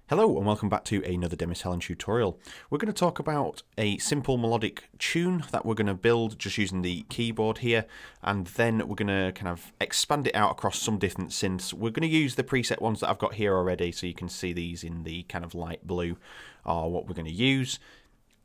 Hello and welcome back to another Demis Hellen tutorial. We're going to talk about a simple melodic tune that we're going to build just using the keyboard here, and then we're going to kind of expand it out across some different synths. We're going to use the preset ones that I've got here already, so you can see these in the kind of light blue are what we're going to use.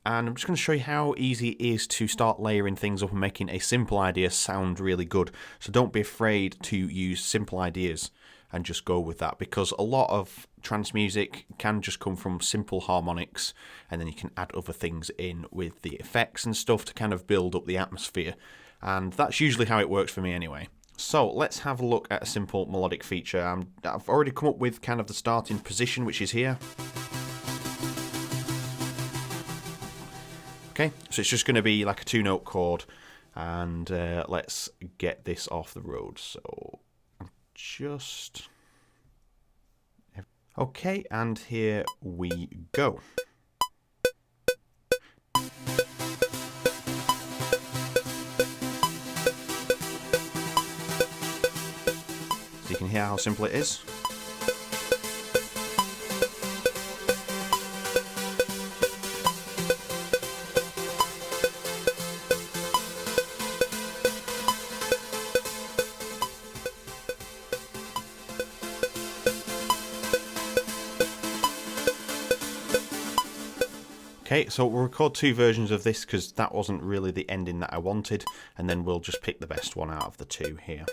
And I'm just going to show you how easy it is to start layering things up and making a simple idea sound really good. So don't be afraid to use simple ideas and just go with that, because a lot of trance music can just come from simple harmonics, and then you can add other things in with the effects and stuff to kind of build up the atmosphere. And that's usually how it works for me anyway. So let's have a look at a simple melodic feature. I've already come up with kind of the starting position, which is here. Okay, so it's just going to be like a 2-note chord, and let's get this off the road. So just... okay, and here we go. So you can hear how simple it is. Okay, so we'll record two versions of this because that wasn't really the ending that I wanted, and then we'll just pick the best one out of the two here.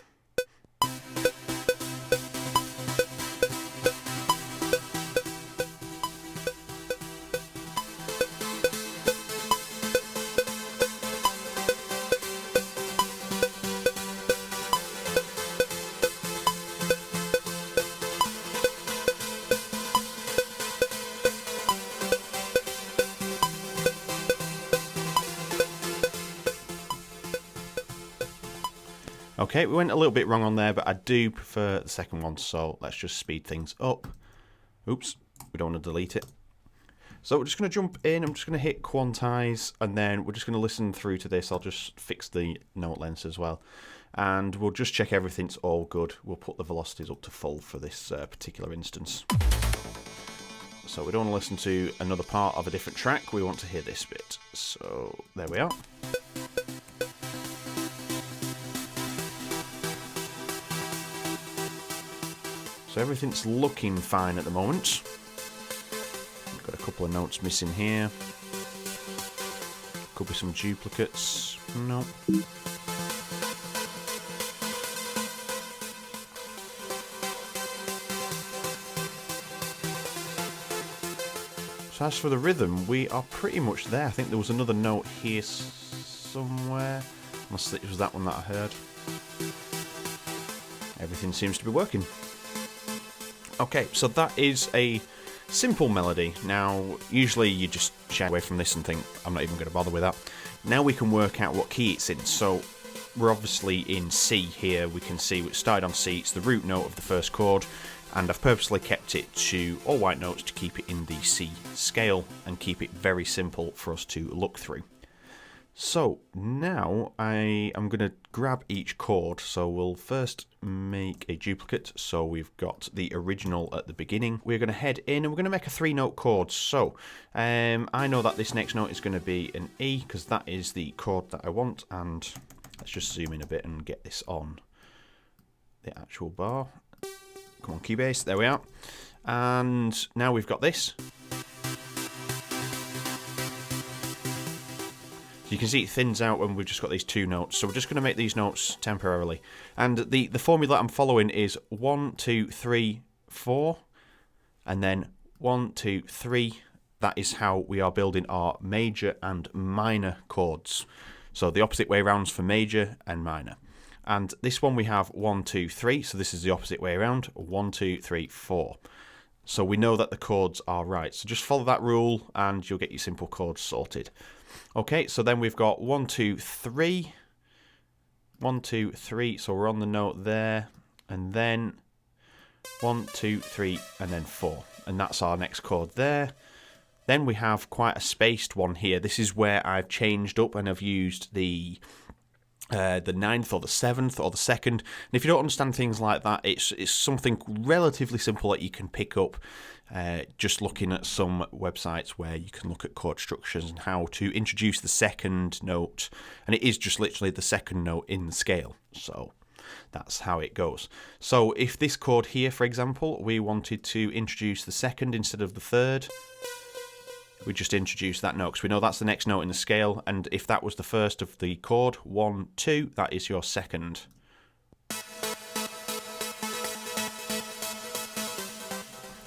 Okay, we went a little bit wrong on there, but I do prefer the second one, so let's just speed things up. Oops, we don't want to delete it. So we're just going to jump in, I'm just going to hit quantize, and then we're just going to listen through to this. I'll just fix the note lengths as well. And we'll just check everything's all good. We'll put the velocities up to full for this particular instance. So we don't want to listen to another part of a different track, we want to hear this bit. So there we are. So everything's looking fine at the moment. We've got a couple of notes missing here. Could be some duplicates. No. So as for the rhythm, we are pretty much there. I think there was another note here somewhere. Unless it was that one that I heard. Everything seems to be working. Okay, so that is a simple melody. Now, usually you just shy away from this and think, I'm not even going to bother with that. Now we can work out what key it's in. So we're obviously in C here. We can see it started on C. It's the root note of the first chord, and I've purposely kept it to all white notes to keep it in the C scale and keep it very simple for us to look through. So now I am going to grab each chord. So we'll first make a duplicate. So we've got the original at the beginning. We're going to head in and we're going to make a 3-note chord. So I know that this next note is going to be an E because that is the chord that I want. And let's just zoom in a bit and get this on the actual bar. Come on, Cubase. There we are. And now we've got this. You can see it thins out when we've just got these two notes, so we're just going to make these notes temporarily. And the formula I'm following is 1, 2, 3, 4, and then 1, 2, 3. That is how we are building our major and minor chords. So the opposite way around for major and minor. And this one we have 1, 2, 3, so this is the opposite way around. 1, 2, 3, 4. So we know that the chords are right. So just follow that rule and you'll get your simple chords sorted. Okay, so then we've got 1, 2, 3. 1, 2, 3. So we're on the note there. And then 1, 2, 3, and then 4. And that's our next chord there. Then we have quite a spaced one here. This is where I've changed up and I've used the the 9th or the 7th or the 2nd. And if you don't understand things like that, it's something relatively simple that you can pick up just looking at some websites where you can look at chord structures and how to introduce the second note. And it is just literally the second note in the scale. So that's how it goes. So if this chord here, for example, we wanted to introduce the second instead of the third, we just introduce that note because we know that's the next note in the scale, and if that was the first of the chord, 1, 2, that is your second.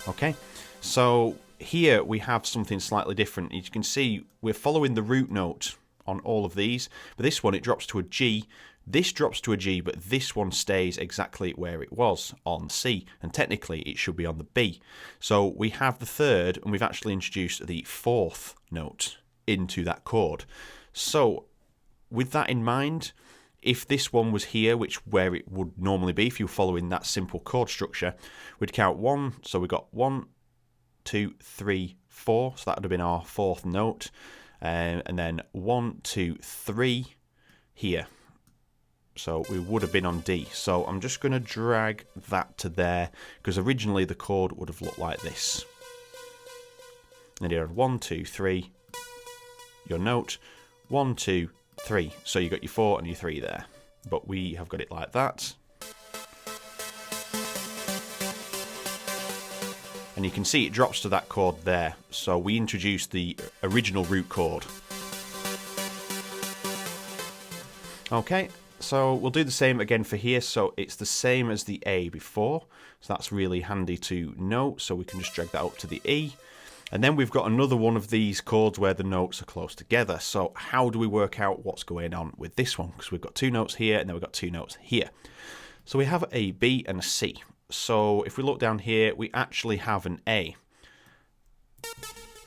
Okay, so here we have something slightly different. As you can see, we're following the root note on all of these, but this one, it drops to a G. This drops to a G, but this one stays exactly where it was on C, and technically it should be on the B. So we have the third, and we've actually introduced the fourth note into that chord. So with that in mind, if this one was here, where it would normally be if you were following that simple chord structure, we'd count 1, so we got 1, 2, 3, 4, so that would have been our fourth note, and then 1, 2, 3 here. So we would have been on D. So I'm just going to drag that to there, because originally the chord would have looked like this. And then you had 1, 2, 3, your note, 1, 2, 3. So you got your 4 and your 3 there. But we have got it like that. And you can see it drops to that chord there. So we introduced the original root chord. Okay. So we'll do the same again for here, so it's the same as the A before, so that's really handy to know, so we can just drag that up to the E. And then we've got another one of these chords where the notes are close together, so how do we work out what's going on with this one? Because we've got 2 notes here, and then we've got 2 notes here. So we have a B and a C. So if we look down here, we actually have an A.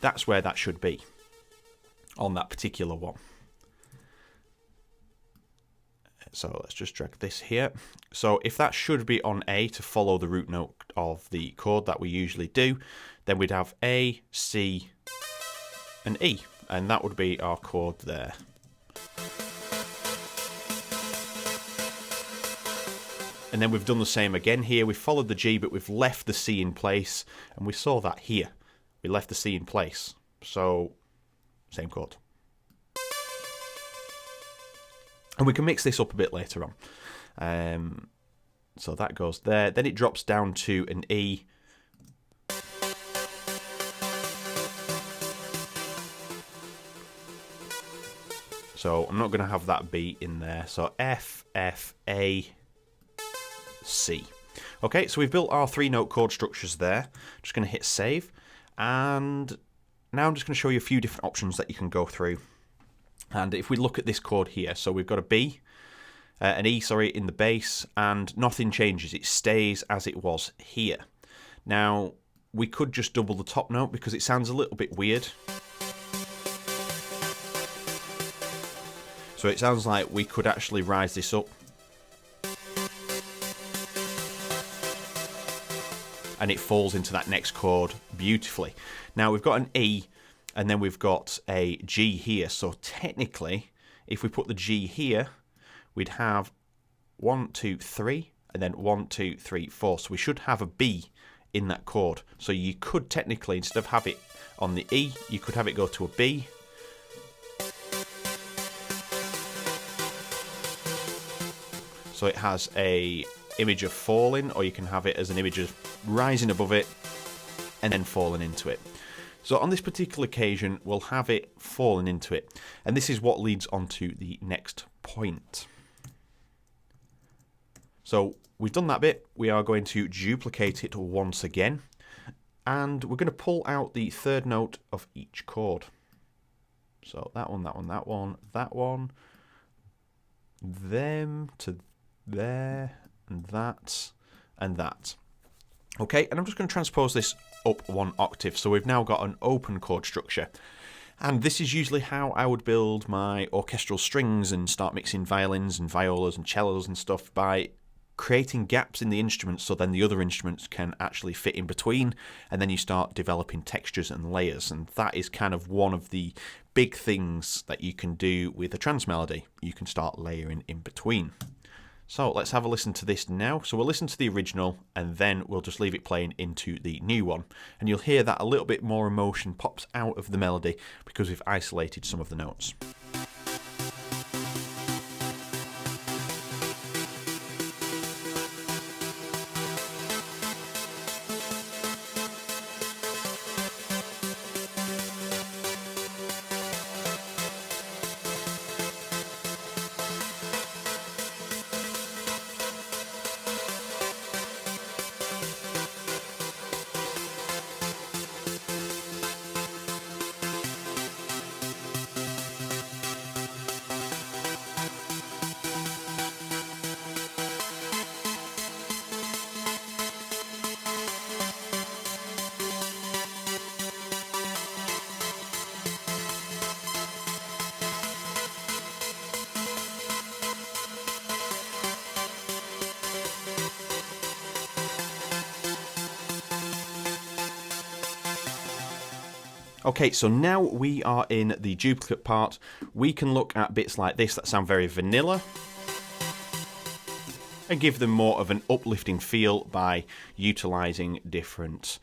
That's where that should be, on that particular one. So let's just drag this here. So if that should be on A to follow the root note of the chord that we usually do, then we'd have A, C, and E. And that would be our chord there. And then we've done the same again here. We've followed the G, but we've left the C in place. And we saw that here. We left the C in place. So, same chord. And we can mix this up a bit later on. So that goes there. Then it drops down to an E. So I'm not going to have that B in there. So F, F, A, C. Okay, so we've built our 3-note chord structures there. Just going to hit save. And now I'm just going to show you a few different options that you can go through. And if we look at this chord here, so we've got a B, an E, in the bass, and nothing changes. It stays as it was here. Now, we could just double the top note because it sounds a little bit weird. So it sounds like we could actually rise this up. And it falls into that next chord beautifully. Now, we've got an E, and then we've got a G here. So technically, if we put the G here, we'd have 1, 2, 3, and then 1, 2, 3, 4. So we should have a B in that chord. So you could technically, instead of have it on the E, you could have it go to a B. So it has a image of falling, or you can have it as an image of rising above it and then falling into it. So on this particular occasion, we'll have it falling into it. And this is what leads on to the next point. So we've done that bit. We are going to duplicate it once again. And we're going to pull out the third note of each chord. So that one, that one, that one, that one. Them to there, and that, and that. Okay, and I'm just going to transpose this up 1 octave. So we've now got an open chord structure. And this is usually how I would build my orchestral strings and start mixing violins and violas and cellos and stuff, by creating gaps in the instruments so then the other instruments can actually fit in between, and then you start developing textures and layers. And that is kind of one of the big things that you can do with a trance melody. You can start layering in between. So let's have a listen to this now. So we'll listen to the original and then we'll just leave it playing into the new one. And you'll hear that a little bit more emotion pops out of the melody because we've isolated some of the notes. Okay, so now we are in the duplicate part. We can look at bits like this that sound very vanilla and give them more of an uplifting feel by utilising different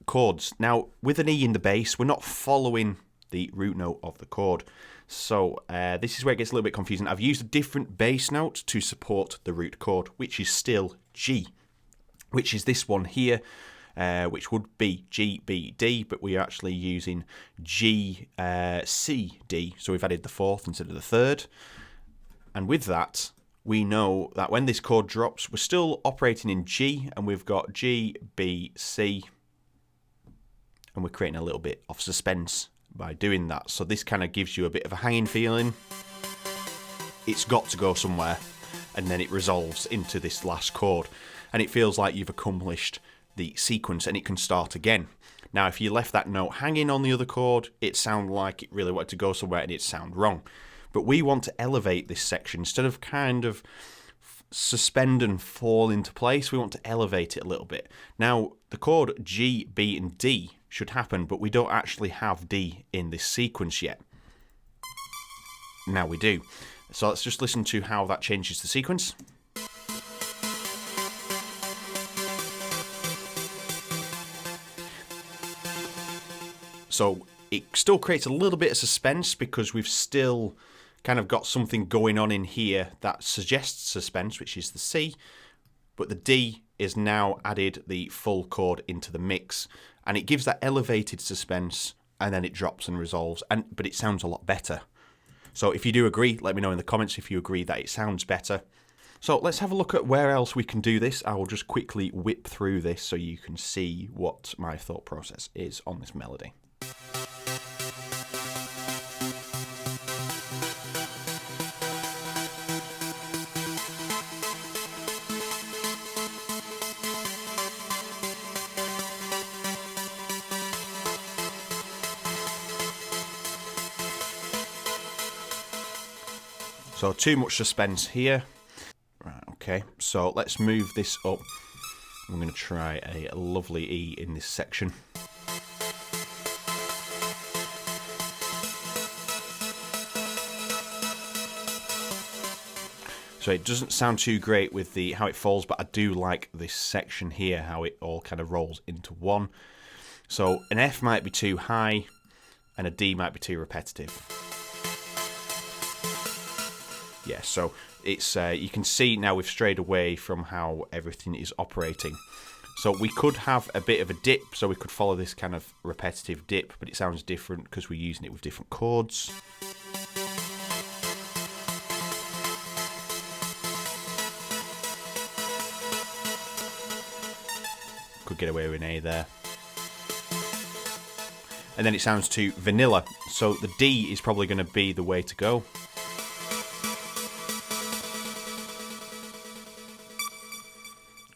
chords. Now, with an E in the bass, we're not following the root note of the chord. So this is where it gets a little bit confusing. I've used a different bass note to support the root chord, which is still G, which is this one here. Which would be G, B, D, but we are actually using G, C, D, so we've added the fourth instead of the third. And with that, we know that when this chord drops, we're still operating in G, and we've got G, B, C, and we're creating a little bit of suspense by doing that. So this kind of gives you a bit of a hanging feeling. It's got to go somewhere, and then it resolves into this last chord, and it feels like you've accomplished the sequence and it can start again. Now, if you left that note hanging on the other chord, it sounded like it really wanted to go somewhere and it'd sound wrong. But we want to elevate this section instead of kind of suspend and fall into place. We want to elevate it a little bit. Now, the chord G, B, and D should happen, but we don't actually have D in this sequence yet. Now we do. So let's just listen to how that changes the sequence. So it still creates a little bit of suspense because we've still kind of got something going on in here that suggests suspense, which is the C, but the D is now added the full chord into the mix, and it gives that elevated suspense, and then it drops and resolves, but it sounds a lot better. So if you do agree, let me know in the comments if you agree that it sounds better. So let's have a look at where else we can do this. I will just quickly whip through this so you can see what my thought process is on this melody. So too much suspense here. Right, okay, so let's move this up. I'm going to try a lovely E in this section. So it doesn't sound too great with how it falls, but I do like this section here, how it all kind of rolls into one. So an F might be too high, and a D might be too repetitive. Yeah, so it's you can see now we've strayed away from how everything is operating. So we could have a bit of a dip, so we could follow this kind of repetitive dip, but it sounds different because we're using it with different chords. Could get away with an A there. And then it sounds too vanilla, so the D is probably going to be the way to go.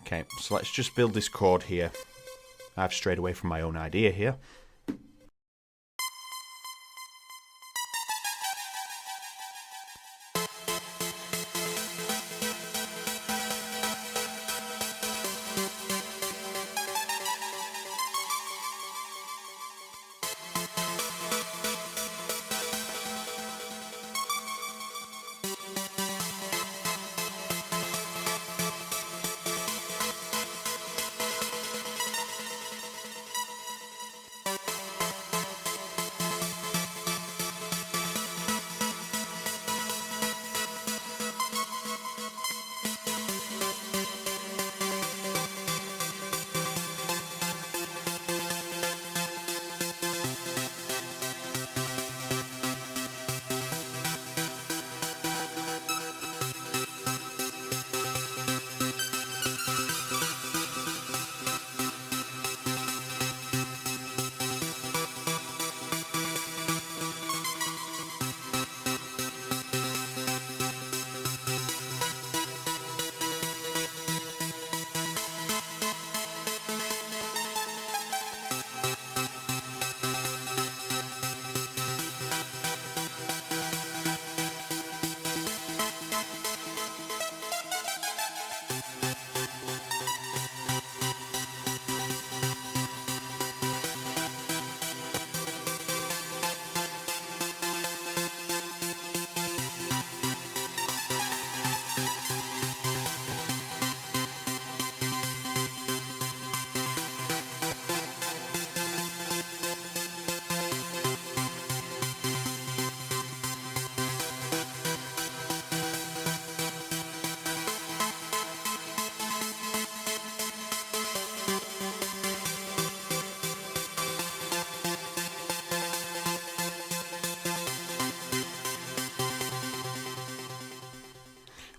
Okay, so let's just build this chord here. I've strayed away from my own idea here.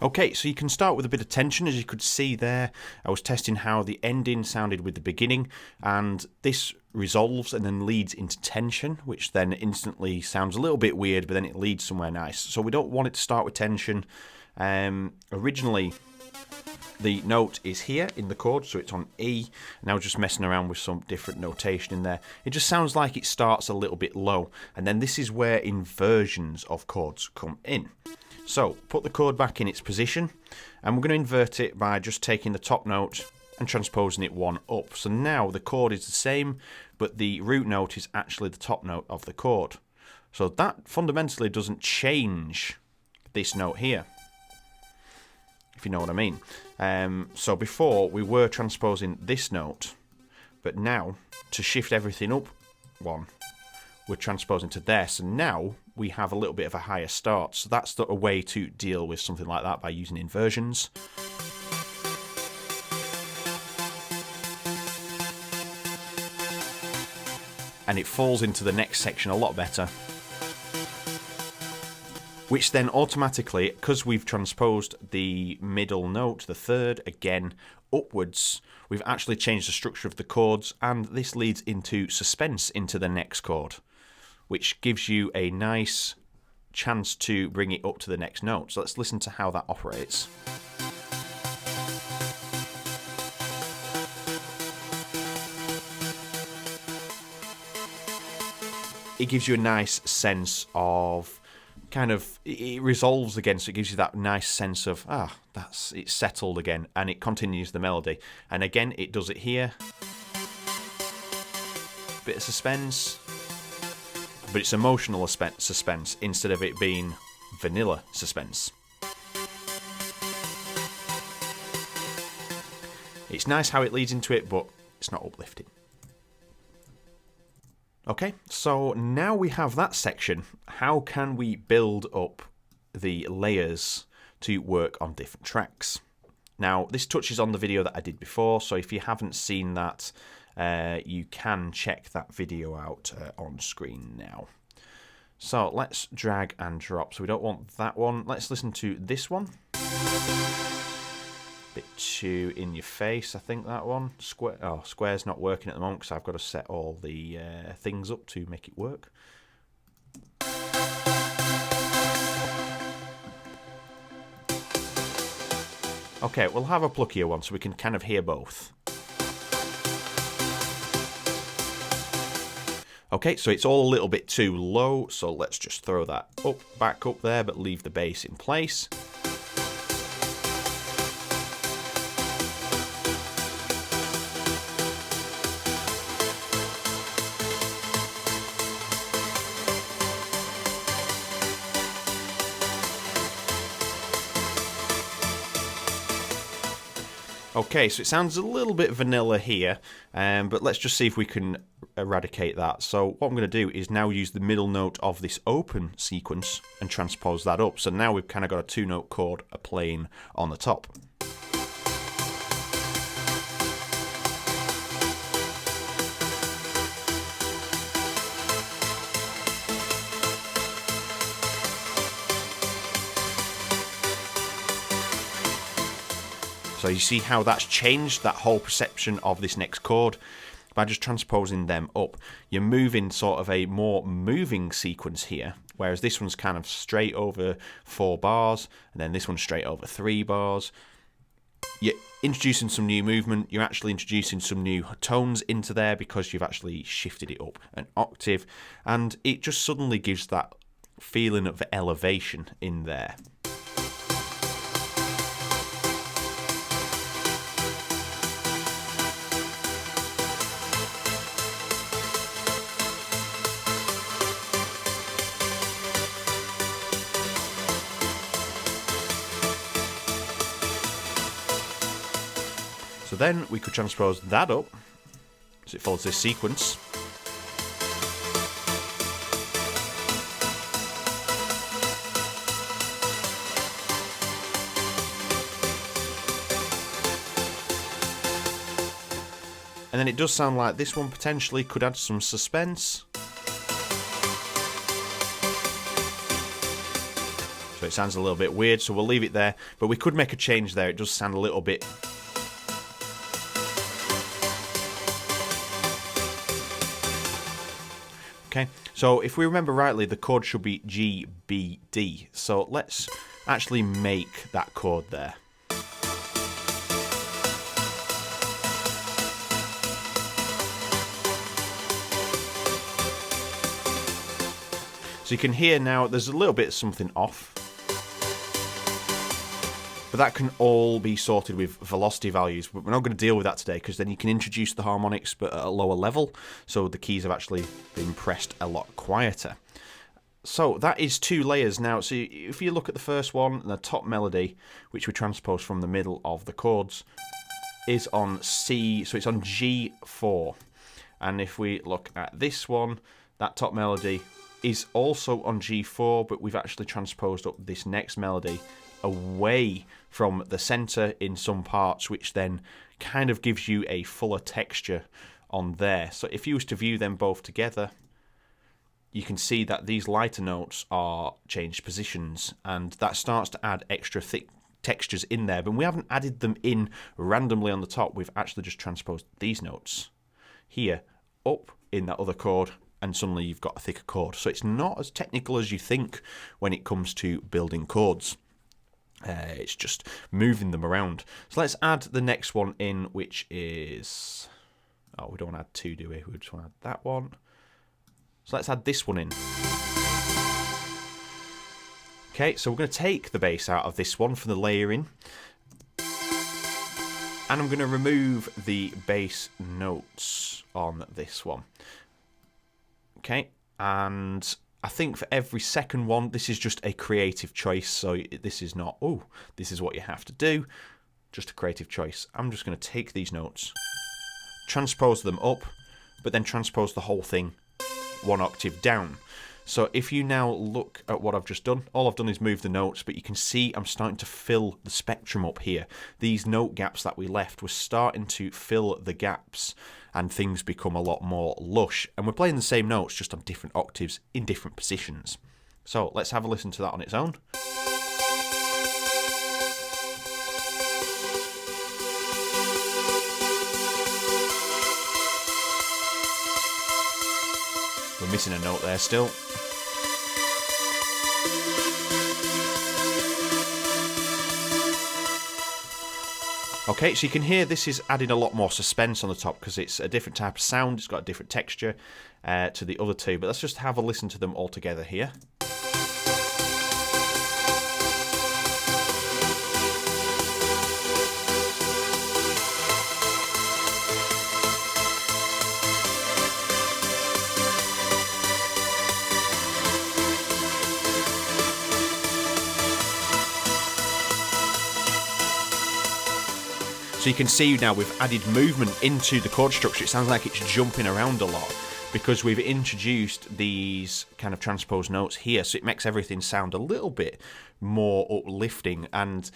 Okay, so you can start with a bit of tension. As you could see there, I was testing how the ending sounded with the beginning, and this resolves and then leads into tension, which then instantly sounds a little bit weird, but then it leads somewhere nice. So we don't want it to start with tension. Originally, the note is here in the chord, so it's on E. Now just messing around with some different notation in there. It just sounds like it starts a little bit low, and then this is where inversions of chords come in. So put the chord back in its position, and we're going to invert it by just taking the top note and transposing it one up. So now the chord is the same, but the root note is actually the top note of the chord. So that fundamentally doesn't change this note here, if you know what I mean. So before we were transposing this note, but now to shift everything up one, we're transposing to there. So now we have a little bit of a higher start. So that's a way to deal with something like that, by using inversions. And it falls into the next section a lot better. Which then automatically, because we've transposed the middle note, the third, again upwards, we've actually changed the structure of the chords, and this leads into suspense into the next chord, which gives you a nice chance to bring it up to the next note. So let's listen to how that operates. It gives you a nice sense of it resolves again, so it gives you that nice sense of, it's settled again, and it continues the melody. And again, it does it here. Bit of suspense. But it's emotional suspense instead of it being vanilla suspense. It's nice how it leads into it, but it's not uplifting. Okay, so now we have that section. How can we build up the layers to work on different tracks? Now, this touches on the video that I did before, so if you haven't seen that, you can check that video out on screen now. So let's drag and drop. So we don't want that one. Let's listen to this one. Bit too in your face, I think, that one. Square's not working at the moment because I've got to set all the things up to make it work. Okay, we'll have a pluckier one so we can kind of hear both. Okay, so it's all a little bit too low, so let's just throw that back up there, but leave the bass in place. Okay, so it sounds a little bit vanilla here, but let's just see if we can eradicate that. So what I'm going to do is now use the middle note of this open sequence and transpose that up. So now we've kind of got a two-note chord playing on the top. So you see how that's changed that whole perception of this next chord by just transposing them up. You're moving sort of a more moving sequence here, whereas this one's kind of straight over 4 bars, and then this one's straight over 3 bars. You're introducing some new movement, you're actually introducing some new tones into there because you've actually shifted it up an octave, and it just suddenly gives that feeling of elevation in there. So then we could transpose that up, so it follows this sequence. And then it does sound like this one potentially could add some suspense. So So it sounds a little bit weird, so we'll leave it there. But we could make a change there. It does sound a little bit... Okay, so if we remember rightly, the chord should be G, B, D. So let's actually make that chord there. So you can hear now there's a little bit something off. But that can all be sorted with velocity values. But we're not going to deal with that today, because then you can introduce the harmonics but at a lower level. So the keys have actually been pressed a lot quieter. So that is 2 layers now. So if you look at the first one, the top melody, which we transpose from the middle of the chords, is on C, so it's on G4. And if we look at this one, that top melody is also on G4, but we've actually transposed up this next melody away from the center in some parts, which then kind of gives you a fuller texture on there. So if you was to view them both together, you can see that these lighter notes are changed positions, and that starts to add extra thick textures in there. But we haven't added them in randomly on the top. We've actually just transposed these notes here up in that other chord, and suddenly you've got a thicker chord. So it's not as technical as you think when it comes to building chords. It's just moving them around. So let's add the next one in, which is... Oh, we don't want to add 2, do we? We just want to add that one. So let's add this one in. Okay, so we're going to take the bass out of this one for the layering. And I'm going to remove the bass notes on this one. Okay, and I think for every second one, this is just a creative choice. So this is not, oh, this is what you have to do. Just a creative choice. I'm just going to take these notes, transpose them up, but then transpose the whole thing 1 octave down. So if you now look at what I've just done, all I've done is move the notes, but you can see I'm starting to fill the spectrum up here. These note gaps that we left, we're starting to fill the gaps, and things become a lot more lush. And we're playing the same notes, just on different octaves in different positions. So let's have a listen to that on its own. We're missing a note there still. Okay, so you can hear this is adding a lot more suspense on the top because it's a different type of sound, it's got a different texture to the other two. But let's just have a listen to them all together here. So you can see now we've added movement into the chord structure. It sounds like it's jumping around a lot because we've introduced these kind of transposed notes here. So it makes everything sound a little bit more uplifting. And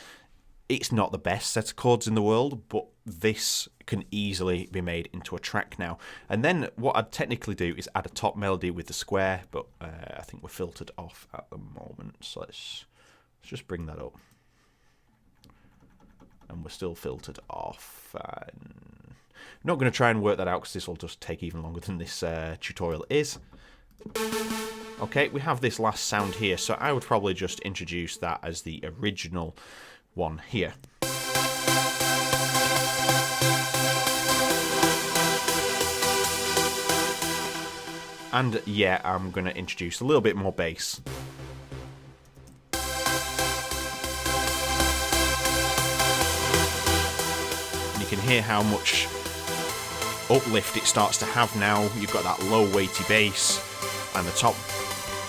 it's not the best set of chords in the world, but this can easily be made into a track now. And then what I'd technically do is add a top melody with the square, but I think we're filtered off at the moment. So let's just bring that up. And we're still filtered off. I'm not going to try and work that out because this will just take even longer than this tutorial is. Okay, we have this last sound here, so I would probably just introduce that as the original one here. And yeah, I'm going to introduce a little bit more bass. You can hear how much uplift it starts to have now. You've got that low weighty bass and the top.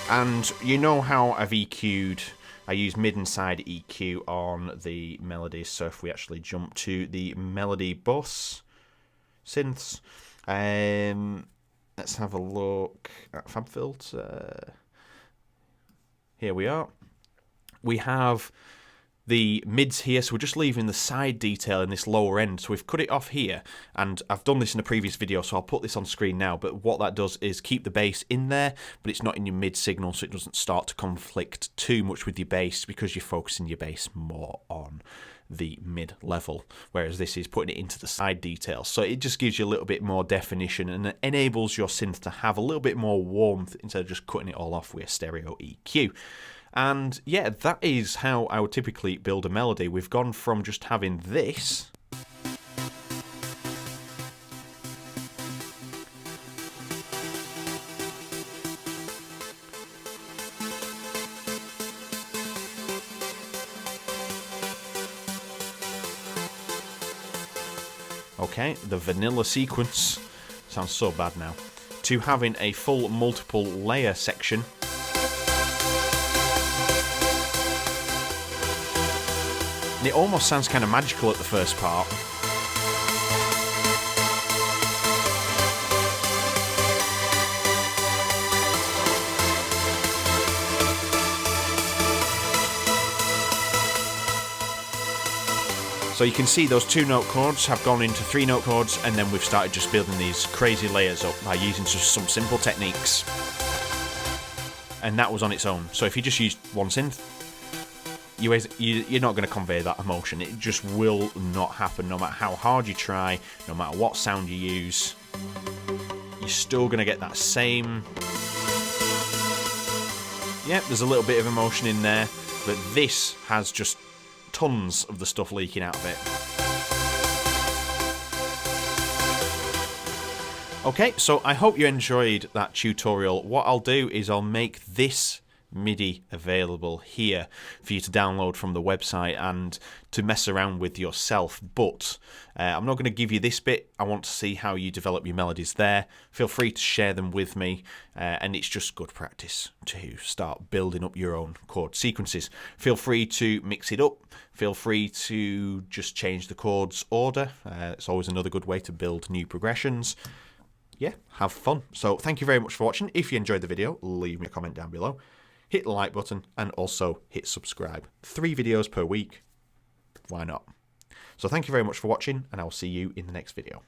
And you know how I've EQ'd, I use mid and side EQ on the melodies. So if we actually jump to the melody bus synths, let's have a look at FabFilter. Here we are. We have the mids here, so we're just leaving the side detail in this lower end. So we've cut it off here, and I've done this in a previous video, so I'll put this on screen now. But what that does is keep the bass in there, but it's not in your mid signal, so it doesn't start to conflict too much with your bass, because you're focusing your bass more on the mid level, whereas this is putting it into the side details. So it just gives you a little bit more definition and it enables your synth to have a little bit more warmth instead of just cutting it all off with a stereo EQ. And yeah, that is how I would typically build a melody. We've gone from just having this okay, the vanilla sequence, sounds so bad now, to having a full multiple layer section. And it almost sounds kind of magical at the first part. So you can see those 2-note chords have gone into 3-note chords, and then we've started just building these crazy layers up by using just some simple techniques. And that was on its own. So if you just used one synth, you're not going to convey that emotion. It just will not happen, no matter how hard you try, no matter what sound you use. You're still going to get that same... Yep, there's a little bit of emotion in there, but this has just tons of the stuff leaking out of it. Okay, so I hope you enjoyed that tutorial. What I'll do is I'll make this MIDI available here for you to download from the website and to mess around with yourself, but I'm not going to give you this bit. I want to see how you develop your melodies there. Feel free to share them with me, and it's just good practice to start building up your own chord sequences. Feel free to mix it up. Feel free to just change the chords order. It's always another good way to build new progressions. Yeah, have fun. So thank you very much for watching. If you enjoyed the video, leave me a comment down below. Hit the like button and also hit subscribe. 3 videos per week. Why not? So thank you very much for watching, and I'll see you in the next video.